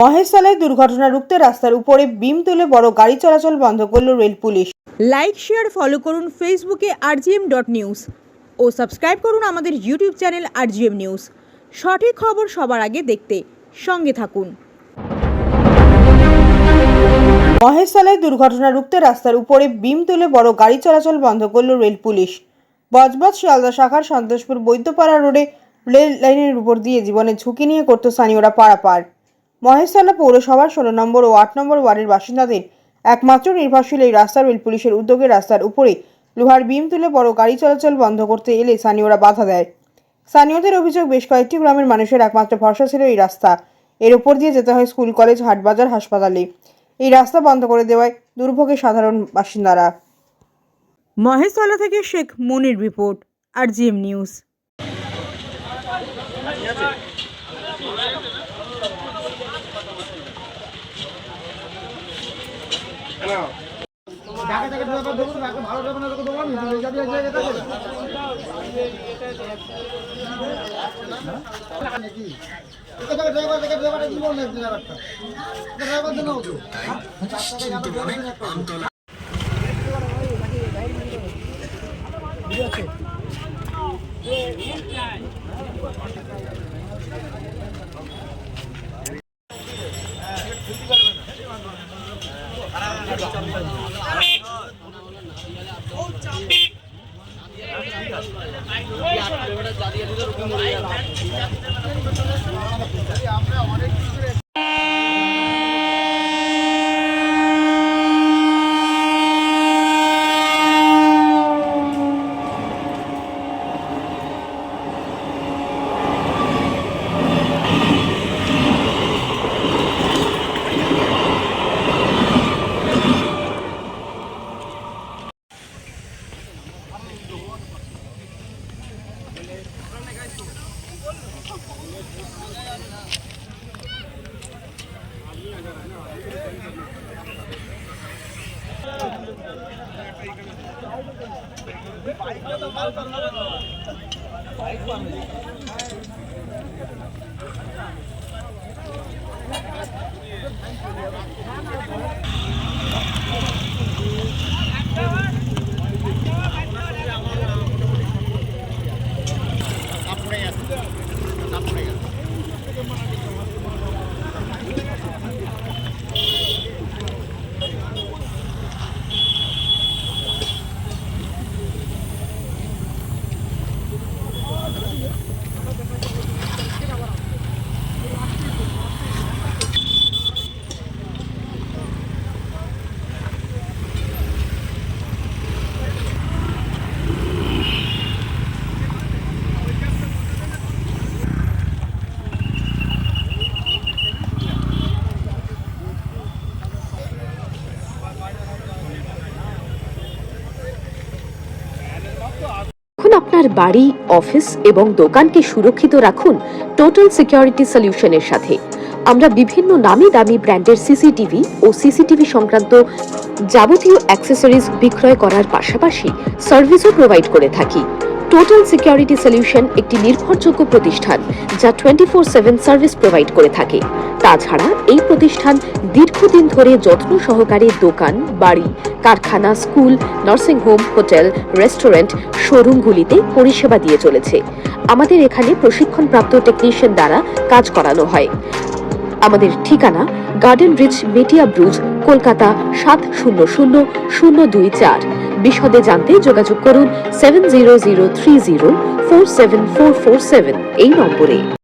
মহেশতলায় দুর্ঘটনা রুখতে রাস্তার উপরে বিম তুলে বড় গাড়ি চলাচল বন্ধ করল rail police. Like share follow করুন ফেসবুকে rgm.news ও সাবস্ক্রাইব করুন আমাদের ইউটিউব চ্যানেল rgm নিউজ। সঠিক খবর সবার আগে দেখতে সঙ্গে থাকুন। মহেশতলায় দুর্ঘটনা রুখতে রাস্তার উপরে বিম তুলে বড় গাড়ি চলাচল বন্ধ করল রেল পুলিশ। বজবজ শিয়ালদা শাখার সন্তোষপুর বৈদ্যপাড়া রোডে রেল লাইনের উপর দিয়ে জীবনের ঝুঁকি নিয়ে করত স্থানীয়রা পারাপার। মহেশতলা পৌরসভার 16 নম্বর ও 8 নম্বর ওয়ার্ডের বাসিন্দাদের একমাত্র নির্ভরশীল এই রাস্তা রেল পুলিশের উদ্যোগে রাস্তার উপরে লোহার বিম তুলে বড় গাড়ি চলাচল বন্ধ করতে এলে স্থানীয়রা বাধা দেয়। স্থানীয়দের অভিযোগ, বেশ কয়েকটি গ্রামের মানুষের একমাত্র ভরসা ছিল এই রাস্তা। এর উপর দিয়ে যেতে হয় স্কুল, কলেজ, হাটবাজার, হাসপাতালে। এই রাস্তা বন্ধ করে দেওয়ায় দুর্ভোগে সাধারণ বাসিন্দারা। মহেশতলা থেকে শেখ মনির রিপোর্ট, rgm নিউজ। আপনার বাড়ি, অফিস এবং দোকানকে সুরক্ষিত রাখুন টোটাল সিকিউরিটি সলিউশনের সাথে। আমরা বিভিন্ন নামি দামি ব্র্যান্ডের সিসিটিভি ও সিসিটিভি সংক্রান্ত যাবতীয় অ্যাক্সেসরিজ বিক্রয় করার পাশাপাশি সার্ভিসও প্রোভাইড করে থাকি। টোটাল সিকিউরিটি সলিউশন একটি নির্ভরযোগ্য প্রতিষ্ঠান যা 24/7 সার্ভিস প্রোভাইড করে থাকে। তাছাড়া এই প্রতিষ্ঠান দীর্ঘদিন ধরে যত্ন সহকারে দোকান, বাড়ি, কারখানা, school, nursing home, hotel, restaurant, শোরুমগুলিতে পরিষেবা দিয়ে চলেছে। আমাদের এখানে প্রশিক্ষণপ্রাপ্ত টেকনিশিয়ান দ্বারা কাজ করানো হয়। আমাদের ঠিকানা গার্ডেন রিচ, মেটিয়া ব্রুজ, কলকাতা 700024। বিশদে জানতে যোগাযোগ করুন 7003047447 এই নম্বরে।